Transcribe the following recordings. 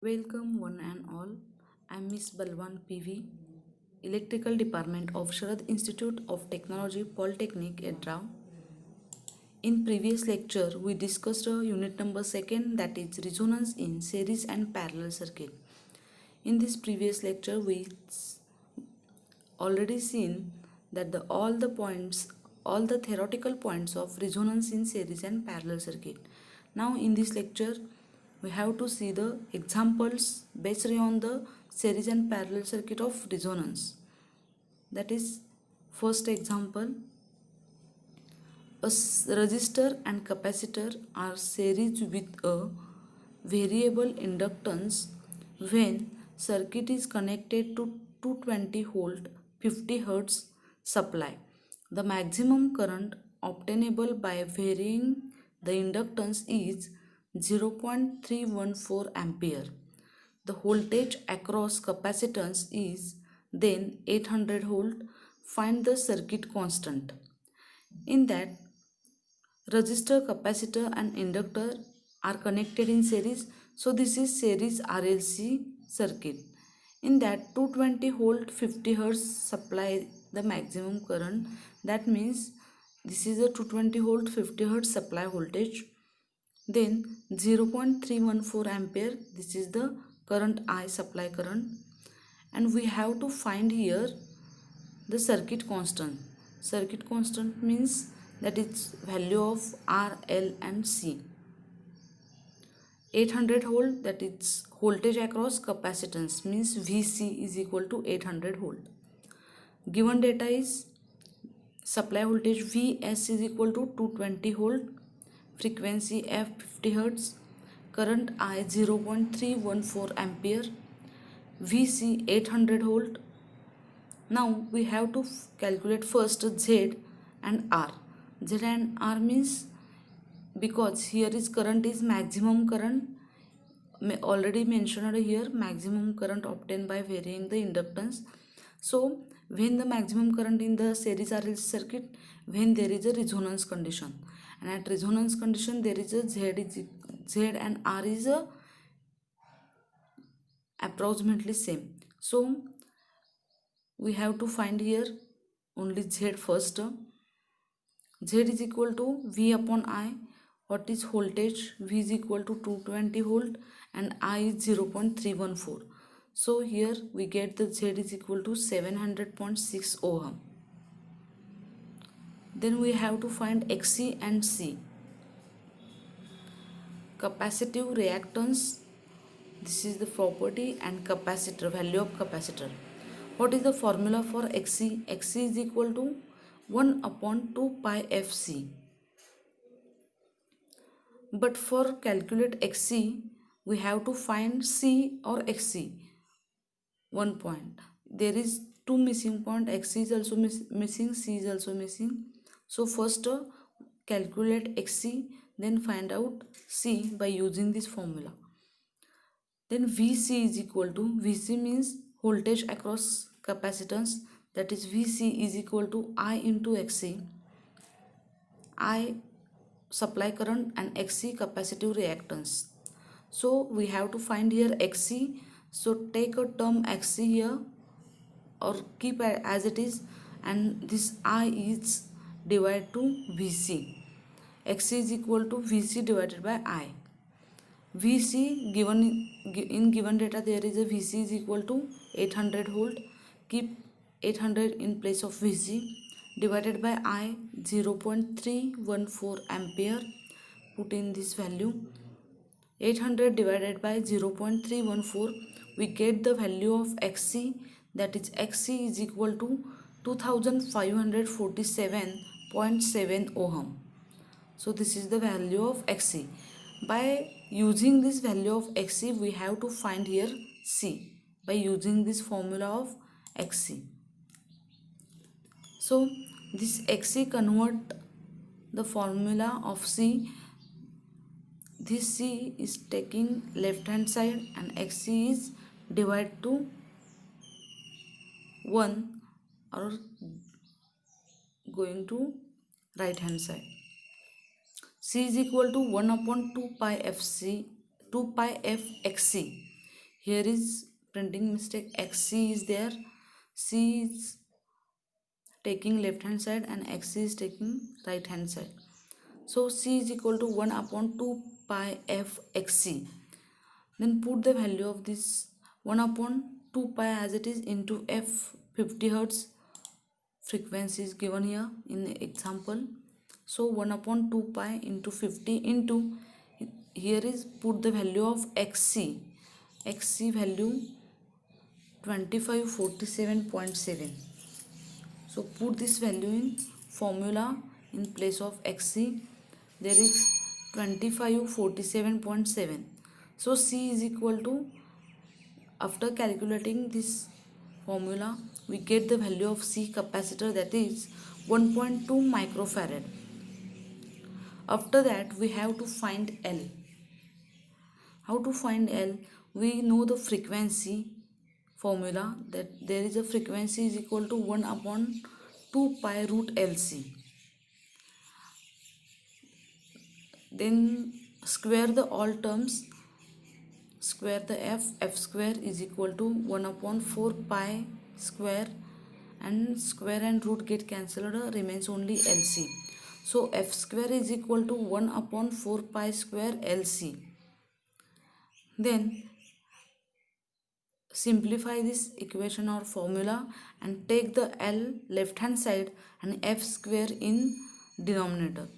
Welcome one and all. I'm Miss Balwan PV, Electrical Department of Sharad Institute of Technology Polytechnic at Rao. In previous lecture, we discussed unit number 2 that is resonance in series and parallel circuit. In this previous lecture, we already seen that all the theoretical points of resonance in series and parallel circuit. Now in this lecture we have to see the examples based on the series and parallel circuit of resonance. That is, first example, resistor and capacitor are series with a variable inductance. When circuit is connected to 220 volt 50 hertz supply, the maximum current obtainable by varying the inductance is 0.314 ampere. The voltage across capacitance is then 800 volt. Find the circuit constant. In that, resistor, capacitor and inductor are connected in series. So this is series RLC circuit. In that 220 volt 50 hertz supply the maximum current. That means this is a 220 volt 50 hertz supply voltage. Then 0.314 ampere, this is the current I, supply current. And we have to find here the circuit constant. Circuit constant means that its value of R, L and C. 800 volt, that is voltage across capacitance, means VC is equal to 800 volt. Given data is supply voltage Vs is equal to 220 volt, frequency f 50 hertz, current I 0.314 ampere, Vc 800 volt. Now we have to calculate first Z and R. Z and R means, because here is current is maximum current, already mentioned here, maximum current obtained by varying the inductance. So when the maximum current in the series RLC circuit, when there is a resonance condition, and at resonance condition there is a Z and R is a approximately same. So we have to find here only Z first. Z is equal to V upon I. What is voltage? V is equal to 220 volt and I is 0.314. So here we get the Z is equal to 700.6 ohm. Then we have to find Xc and C. Capacitive reactance, this is the property, and capacitor, value of capacitor. What is the formula for Xc? Xc is equal to 1 upon 2 pi Fc. But for calculate Xc, we have to find C or Xc. One point. There is two missing point. Xc is also missing, C is also missing. So first calculate Xc, then find out C by using this formula. Then Vc is equal to, Vc means voltage across capacitance, that is Vc is equal to I into Xc. I supply current and Xc capacitive reactance. So we have to find here Xc. So take a term Xc here or keep as it is, and this I is divided to Vc. Xc is equal to Vc divided by I. Vc given in given data, there is a Vc is equal to 800 volt. Keep 800 in place of Vc, divided by I 0.314 ampere. Put in this value. 800 divided by 0.314, we get the value of Xc, that is Xc is equal to 2547.7 ohm. So this is the value of Xc. By using this value of Xc, we have to find here C by using this formula of Xc. So this Xc convert the formula of C. This C is taking left hand side and Xc is divided to 1 or going to right hand side. C is equal to 1 upon 2 pi Fc, 2 pi f Xc. Here is printing mistake, XC is there, C is taking left hand side and XC is taking right hand side. So C is equal to 1 upon 2 pi f XC. Then put the value of this 1 upon 2 pi as it is into f 50 hertz frequency is given here in the example. So 1 upon 2 pi into 50 into, here is put the value of XC. XC value 2547.7. So put this value in formula in place of XC. There is 2547.7. So C is equal to, after calculating this formula, we get the value of C capacitor, that is 1.2 microfarad. After that we have to find L. How to find L? We know the frequency formula, that there is a frequency is equal to 1 upon 2 pi root LC. Then square the all terms, square the f square is equal to 1 upon 4 pi square, and square and root get cancelled, remains only LC. So f square is equal to 1 upon 4 pi square LC. Then simplify this equation or formula and take the L left hand side and f square in denominator.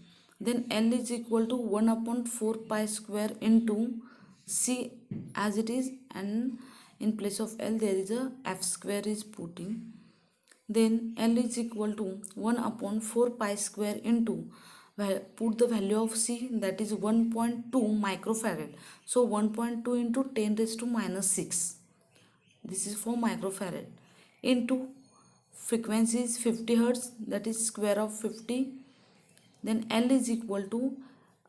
Then L is equal to 1 upon 4 pi square into C as it is, and in place of L there is a f square is putting. Then L is equal to 1 upon 4 pi square into, put the value of C, that is 1.2 microfarad. So 1.2 into 10 raised to minus 6. This is for microfarad. Into frequency is 50 hertz, that is square of 50. Then L is equal to,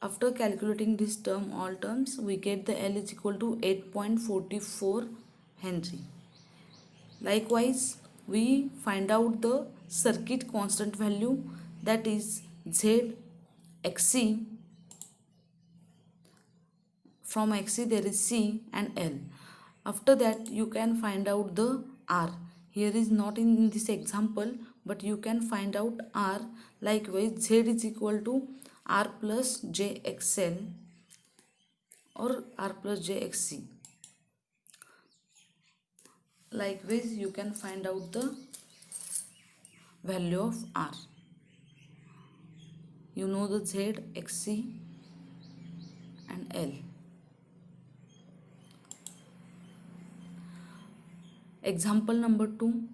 after calculating this term, all terms, we get the L is equal to 8.44 Henry. Likewise, we find out the circuit constant value, that is Z XC. From XC there is C and L. After that you can find out the R. Here is not in this example, but you can find out R. Likewise, Z is equal to R plus JXL or R plus JXC. Likewise, you can find out the value of R. You know the Z, XC and L. Example number 2.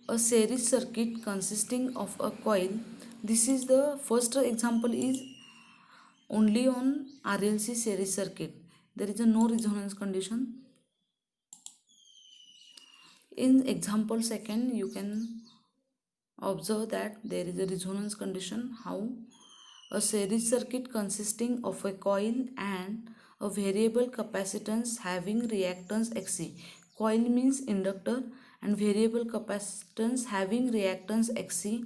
A series circuit consisting of a coil. This is the first example is only on RLC series circuit. There is a no resonance condition. In example second, you can observe that there is a resonance condition. How? A series circuit consisting of a coil and a variable capacitance having reactance XC. Coil means inductor and variable capacitance having reactance XC.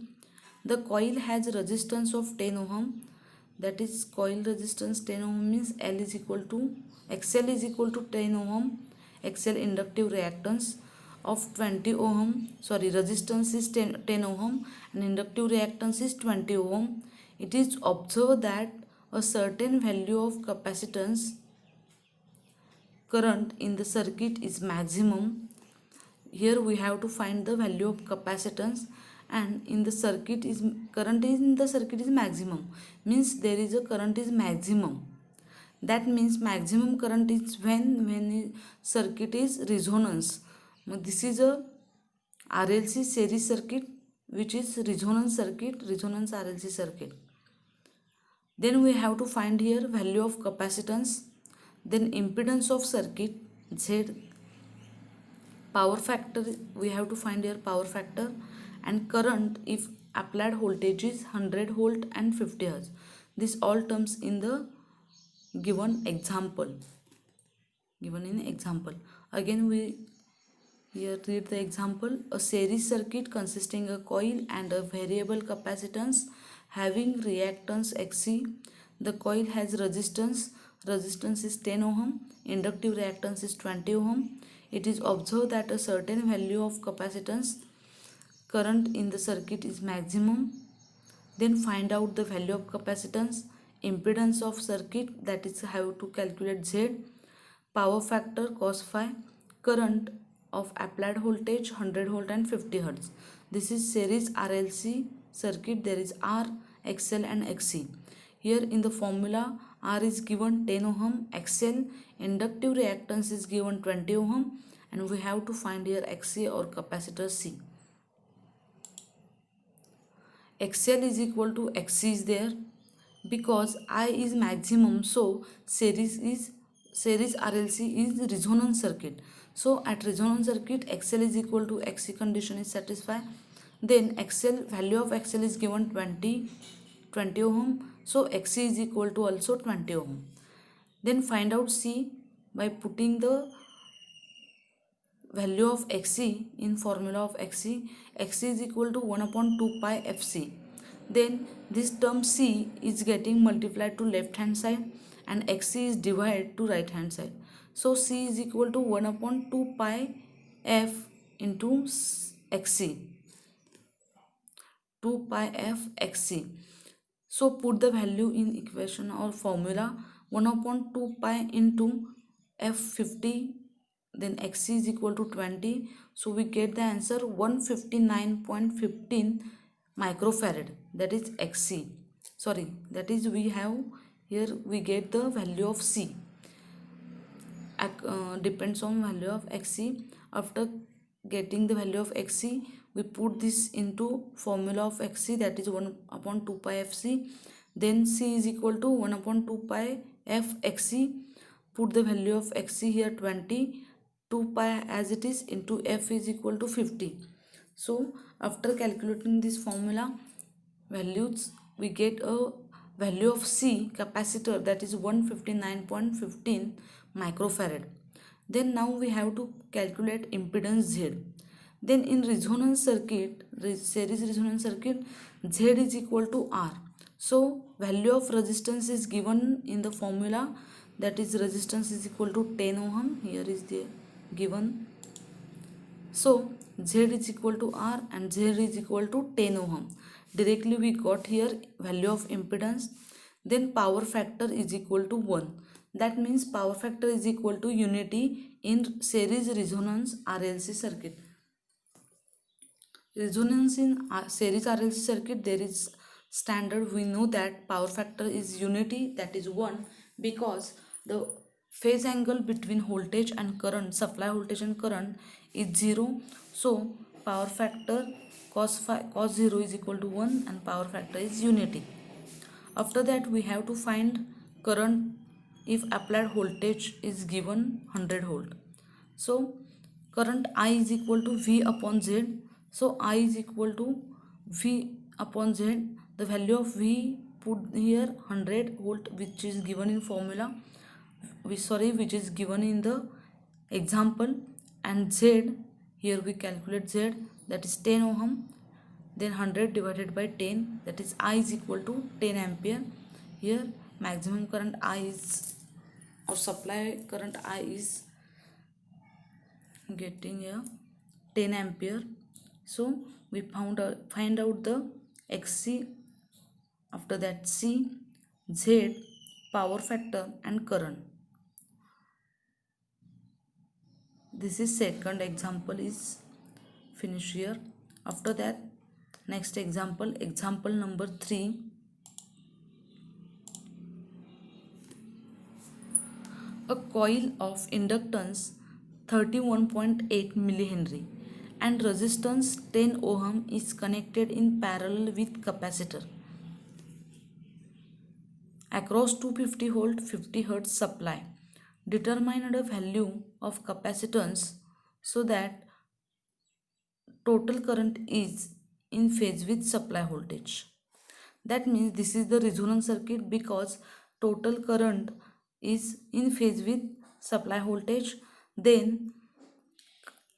The coil has resistance of 10 ohm, that is coil resistance 10 ohm means L is equal to, XL is equal to 10 ohm. XL inductive reactance of 20 ohm, resistance is 10 ohm and inductive reactance is 20 ohm. It is observed that a certain value of capacitance current in the circuit is maximum. Here we have to find the value of capacitance, and in the circuit is current in the circuit is maximum, means there is a current is maximum. That means maximum current is when circuit is resonance. This is a RLC series circuit which is resonance circuit, resonance RLC circuit. Then we have to find here value of capacitance, then impedance of circuit Z, power factor, we have to find here power factor, and current if applied voltage is 100 volt and 50 hertz. This all terms in the given example. Again we here read the example. A series circuit consisting a coil and a variable capacitance having reactance XC. The coil has resistance. resistance is 10 ohm, inductive reactance is 20 ohm. It is observed that a certain value of capacitance current in the circuit is maximum. Then find out the value of capacitance, impedance of circuit, that is have to calculate Z, power factor cos phi, current of applied voltage 100 volt and 50 hertz. This is series RLC circuit. There is R, XL and XC. Here in the formula, R is given 10 ohm, XL inductive reactance is given 20 ohm, and we have to find here XC or capacitor C. XL is equal to XC is there because I is maximum, so series RLC is resonance circuit. So at resonance circuit, XL is equal to XC condition is satisfied. Then XL value of XL is given 20 ohm, so XC is equal to also 20 ohm. Then find out C by putting the value of Xc in formula of Xc. Xc is equal to 1 upon 2 pi Fc. Then this term C is getting multiplied to left hand side and Xc is divided to right hand side. So C is equal to 1 upon 2 pi F into Xc. 2 pi F Xc. So put the value in equation or formula. 1 upon 2 pi into F50, then Xc is equal to 20. So we get the answer 159.15 microfarad, that is Xc. Sorry, that is we have here, we get the value of C. Depends on value of Xc. After getting the value of Xc, we put this into formula of Xc, that is 1 upon 2 pi Fc. Then C is equal to 1 upon 2 pi F Xc. Put the value of Xc here 20, 2 pi as it is into F is equal to 50. So after calculating this formula values, we get a value of C capacitor, that is 159.15 microfarad. Then now we have to calculate impedance Z. Then in resonance circuit, series resonance circuit, Z is equal to R. So value of resistance is given in the formula, that is resistance is equal to 10 ohm. Here is the given. So Z is equal to R and Z is equal to 10 ohm. Directly we got here value of impedance. Then power factor is equal to 1. That means power factor is equal to unity in series resonance RLC circuit. Resonance in series RLC circuit, there is standard. We know that power factor is unity, that is 1, because the phase angle between voltage and current, supply voltage and current, is 0. So power factor cos 0 is equal to 1 and power factor is unity. After that we have to find current if applied voltage is given 100 volt. So current I is equal to V upon Z. So I is equal to V upon Z. The value of V put here 100 volt, which is given in formula. Which is given in the example, and Z, here we calculate Z, that is 10 ohm. Then 100 divided by 10, that is I is equal to 10 ampere. Here maximum current I is, or supply current I is getting here 10 ampere. So we find out the Xc, after that C, Z, power factor and current. This is second example is finished here. After that, next example number 3. A coil of inductance 31.8 millihenry and resistance 10 ohm is connected in parallel with capacitor across 250 volt 50 hertz supply. Determine the value of capacitance so that total current is in phase with supply voltage. That means this is the resonance circuit because total current is in phase with supply voltage. Then,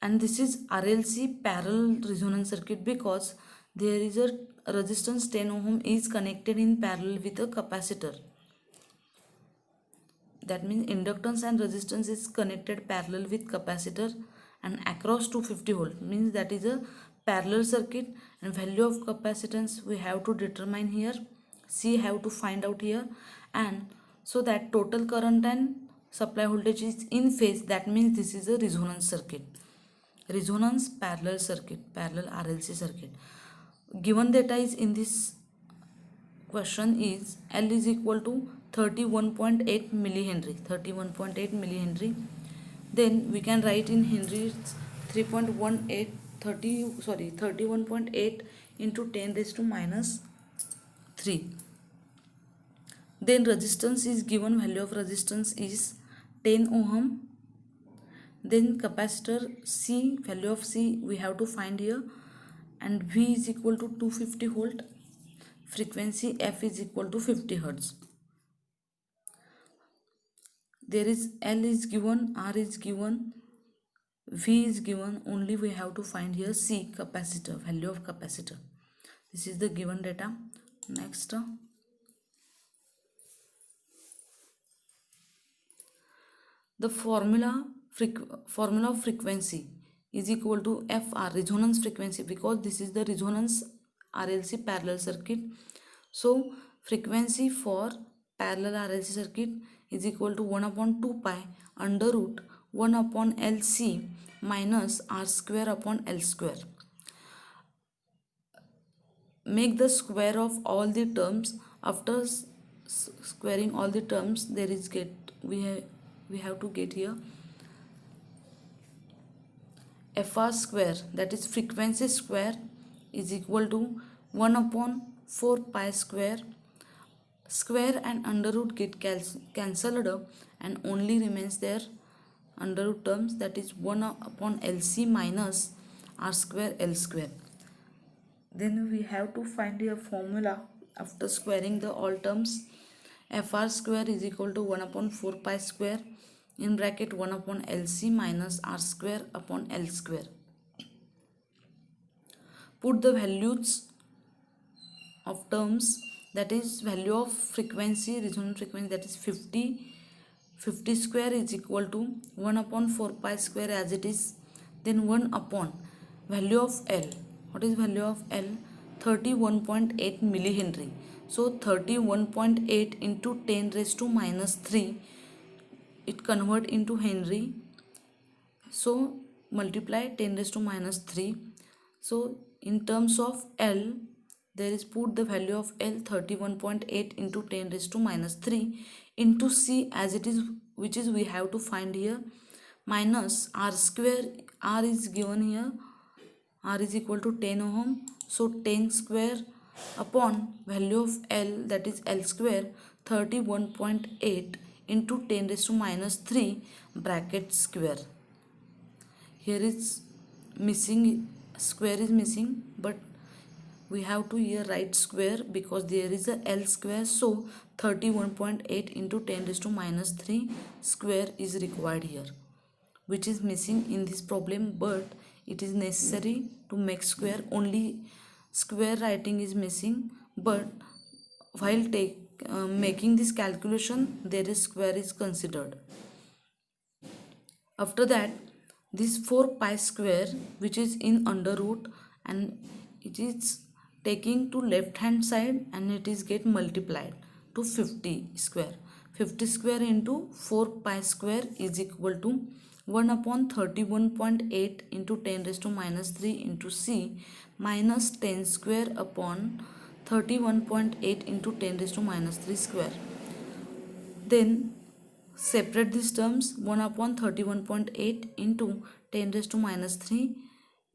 and this is RLC parallel resonance circuit because there is a resistance 10 ohm is connected in parallel with a capacitor. that means inductance and resistance is connected parallel with capacitor and across 250 volt, means that is a parallel circuit. And value of capacitance we have to determine here, C have to find out here. And so that total current and supply voltage is in phase, that means this is a resonance circuit, resonance parallel circuit, parallel RLC circuit. Given data is in this question is L is equal to 31.8 millihenry, 31.8 millihenry. Then we can write in Henry 3.18 31.8 into 10 raised to minus 3. Then resistance is given, value of resistance is 10 ohm. Then capacitor C, value of C we have to find here, and V is equal to 250 volt. Frequency F is equal to 50 hertz. There is L is given, R is given, V is given, only we have to find here C, capacitor, value of capacitor. This is the given data. Next, the formula of frequency is equal to FR, resonance frequency, because this is the resonance RLC parallel circuit. So frequency for parallel RLC circuit is equal to 1 upon 2 pi under root 1 upon LC minus R square upon L square. Make the square of all the terms. After squaring all the terms, there is we have to get here FR square, that is frequency square, is equal to 1 upon 4 pi square. Square and under root get cancelled up and only remains there under root terms, that is 1 upon LC minus R square L square. Then we have to find a formula after squaring the all terms. FR square is equal to 1 upon 4 pi square in bracket 1 upon LC minus R square upon L square. Put the values of terms, that is value of frequency, resonant frequency, that is 50 square is equal to 1 upon 4 pi square as it is. Then 1 upon value of L. What is value of L? 31.8 millihenry. So 31.8 into 10 raised to minus 3, it convert into Henry. So multiply 10 raised to minus 3. So in terms of L, there is put the value of L 31.8 into 10 raised to minus 3 into C as it is, which is we have to find here, minus R square. R is given here, R is equal to 10 ohm. So 10 square upon value of L, that is L square, 31.8 into 10 raised to minus 3 bracket square. Here is missing, square is missing, but we have to here write square because there is a L square. So 31.8 into 10 raised to minus 3 square is required here, which is missing in this problem, but it is necessary to make square. Only square writing is missing, but while making this calculation, there is square is considered. After that, this 4 pi square, which is in under root, and it is taking to left hand side and it is get multiplied to 50 square. 50 square into 4 pi square is equal to 1 upon 31.8 into 10 raised to minus 3 into C minus 10 square upon 31.8 into 10 raised to minus 3 square. Then separate these terms, 1 upon 31.8 into 10 raised to minus 3,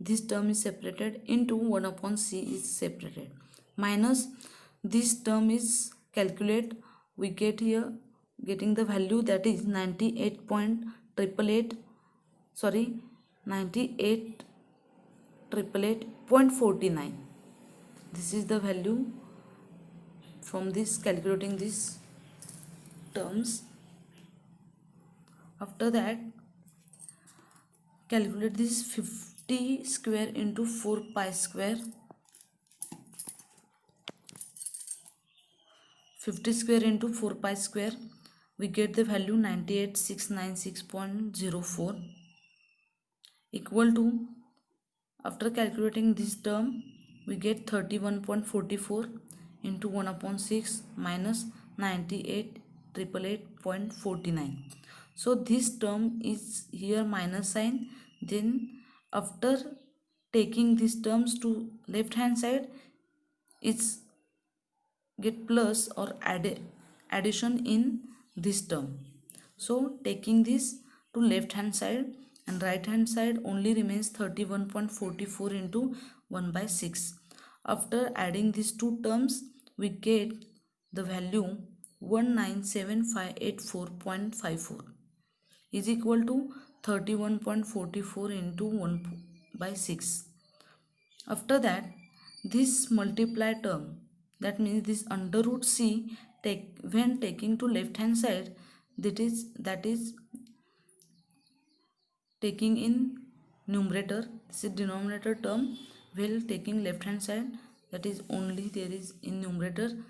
this term is separated, into 1 upon C is separated, minus this term is calculate, we get here getting the value, that is 98.888.49. This is the value from this, calculating these terms. After that, calculate this 50 square into 4 pi square. 50 square into 4 pi square, we get the value 98696.04 equal to, after calculating this term, we get 31.44 into 1 upon 6 minus 98,888.49. So this term is here minus sign. Then after taking these terms to left hand side, it's get plus or addition in this term. So taking this to left hand side and right hand side only remains 31.44 into 1 by 6. After adding these two terms, we get the value 197584.54 is equal to 31.44 into 1 by 6. After that, this multiply term, that means this under root c, when taking to left hand side, that is taking in numerator. This is denominator term. While taking left hand side, that is only there is in numerator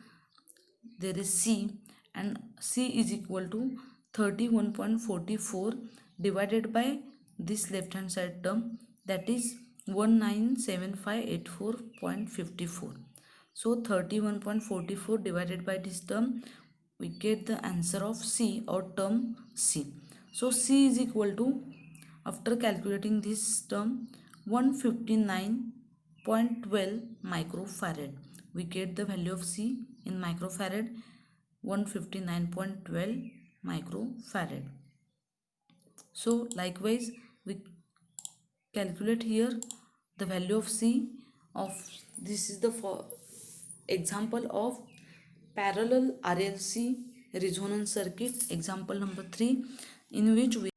there is c, and c is equal to 31.44 divided by this left hand side term, that is 197584.54. So 31.44 divided by this term, we get the answer of c or term c. So c is equal to, after calculating this term, 159.12 microfarad. We get the value of c in microfarad, 159.12 microfarad. So likewise we calculate here the value of c of, this is the example of parallel RLC resonance circuit, example number 3, in which we